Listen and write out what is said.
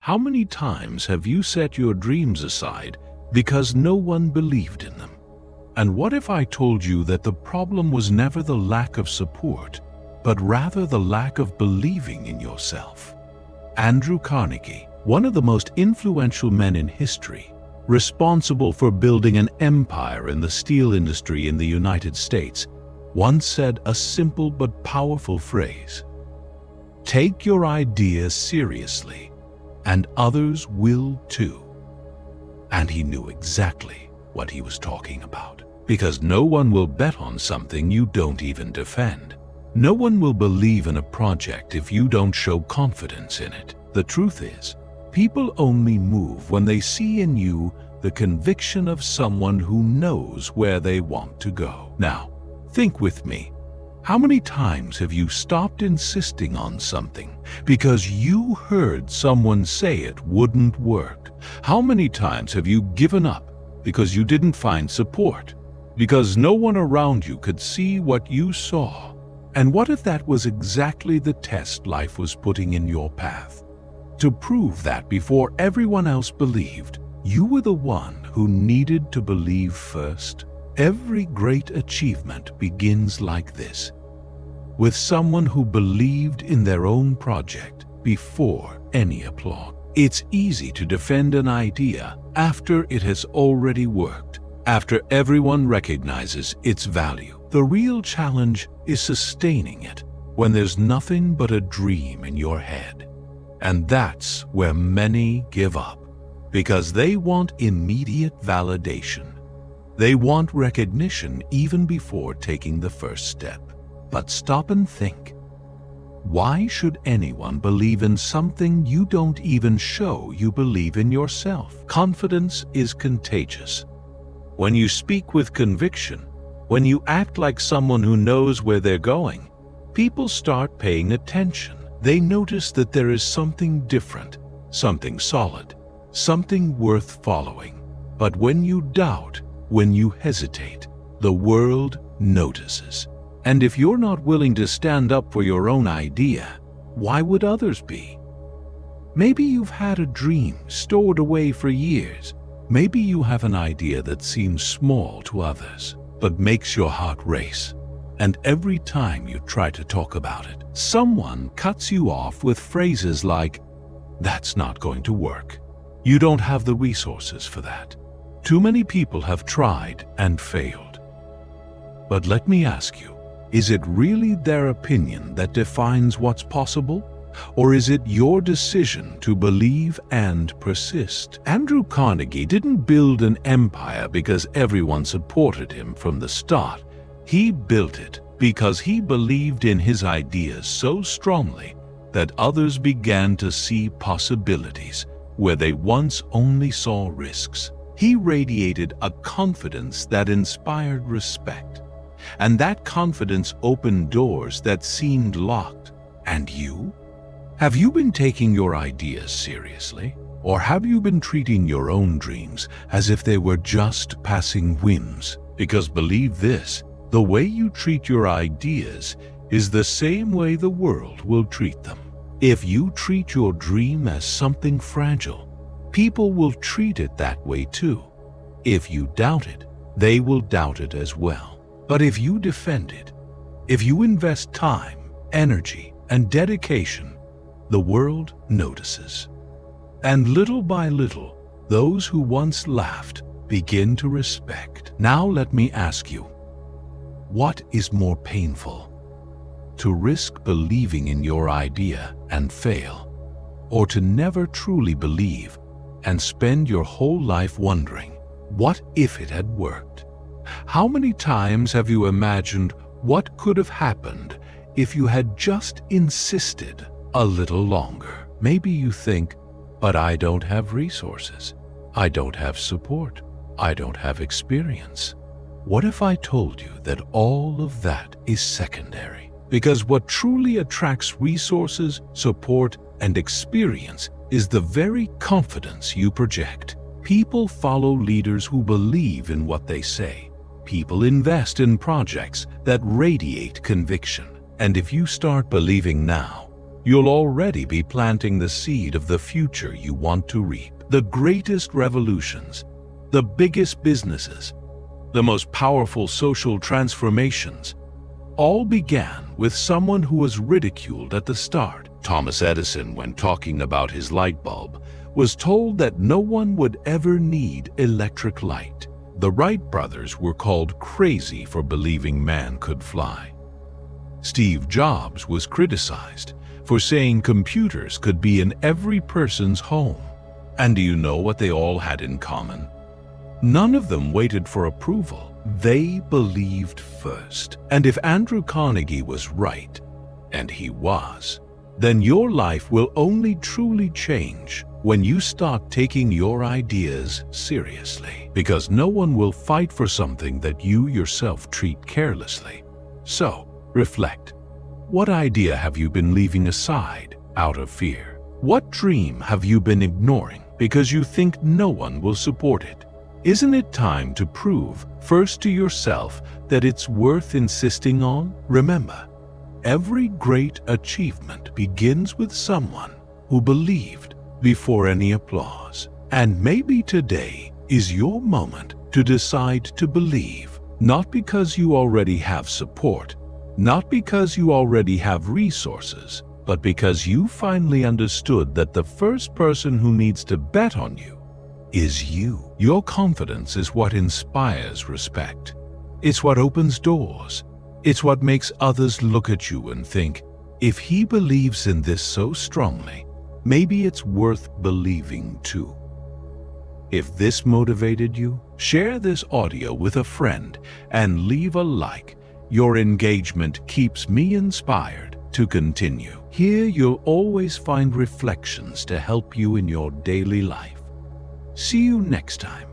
How many times have you set your dreams aside because no one believed in them? And what if I told you that the problem was never the lack of support, but rather the lack of believing in yourself? Andrew Carnegie, one of the most influential men in history, responsible for building an empire in the steel industry in the United States, once said a simple but powerful phrase: "Take your ideas seriously, and others will too." And he knew exactly what he was talking about. Because no one will bet on something you don't even defend. No one will believe in a project if you don't show confidence in it. The truth is, people only move when they see in you the conviction of someone who knows where they want to go. Now, think with me. How many times have you stopped insisting on something because you heard someone say it wouldn't work? How many times have you given up because you didn't find support? Because no one around you could see what you saw? And what if that was exactly the test life was putting in your path? To prove that before everyone else believed, you were the one who needed to believe first. Every great achievement begins like this, with someone who believed in their own project before any applause. It's easy to defend an idea after it has already worked, after everyone recognizes its value. The real challenge is sustaining it when there's nothing but a dream in your head. And that's where many give up, because they want immediate validation. They want recognition even before taking the first step. But stop and think. Why should anyone believe in something you don't even show you believe in yourself? Confidence is contagious. When you speak with conviction, when you act like someone who knows where they're going, people start paying attention. They notice that there is something different, something solid, something worth following. But when you doubt, when you hesitate, the world notices. And if you're not willing to stand up for your own idea, why would others be? Maybe you've had a dream stored away for years. Maybe you have an idea that seems small to others, but makes your heart race. And every time you try to talk about it, someone cuts you off with phrases like, "That's not going to work. You don't have the resources for that. Too many people have tried and failed." But let me ask you, is it really their opinion that defines what's possible? Or is it your decision to believe and persist? Andrew Carnegie didn't build an empire because everyone supported him from the start. He built it because he believed in his ideas so strongly that others began to see possibilities where they once only saw risks. He radiated a confidence that inspired respect, and that confidence opened doors that seemed locked. And you? Have you been taking your ideas seriously? Or have you been treating your own dreams as if they were just passing whims? Because believe this, the way you treat your ideas is the same way the world will treat them. If you treat your dream as something fragile, people will treat it that way too. If you doubt it, they will doubt it as well. But if you defend it, if you invest time, energy, and dedication, the world notices. And little by little, those who once laughed begin to respect. Now let me ask you, what is more painful? To risk believing in your idea and fail, or to never truly believe and spend your whole life wondering, what if it had worked? How many times have you imagined what could have happened if you had just insisted a little longer? Maybe you think, but I don't have resources. I don't have support. I don't have experience. What if I told you that all of that is secondary? Because what truly attracts resources, support, and experience is the very confidence you project. People follow leaders who believe in what they say. People invest in projects that radiate conviction. And if you start believing now, you'll already be planting the seed of the future you want to reap. The greatest revolutions, the biggest businesses, the most powerful social transformations, all began with someone who was ridiculed at the start. Thomas Edison, when talking about his light bulb, was told that no one would ever need electric light. The Wright brothers were called crazy for believing man could fly. Steve Jobs was criticized for saying computers could be in every person's home. And do you know what they all had in common? None of them waited for approval. They believed first. And if Andrew Carnegie was right, and he was, then your life will only truly change when you start taking your ideas seriously. Because no one will fight for something that you yourself treat carelessly. So, reflect. What idea have you been leaving aside out of fear? What dream have you been ignoring because you think no one will support it? Isn't it time to prove first to yourself that it's worth insisting on? Remember, every great achievement begins with someone who believed before any applause. And maybe today is your moment to decide to believe, not because you already have support, not because you already have resources, but because you finally understood that the first person who needs to bet on you is you. Your confidence is what inspires respect. It's what opens doors. It's what makes others look at you and think, if he believes in this so strongly, maybe it's worth believing too. If this motivated you, share this audio with a friend and leave a like. Your engagement keeps me inspired to continue. Here you'll always find reflections to help you in your daily life. See you next time.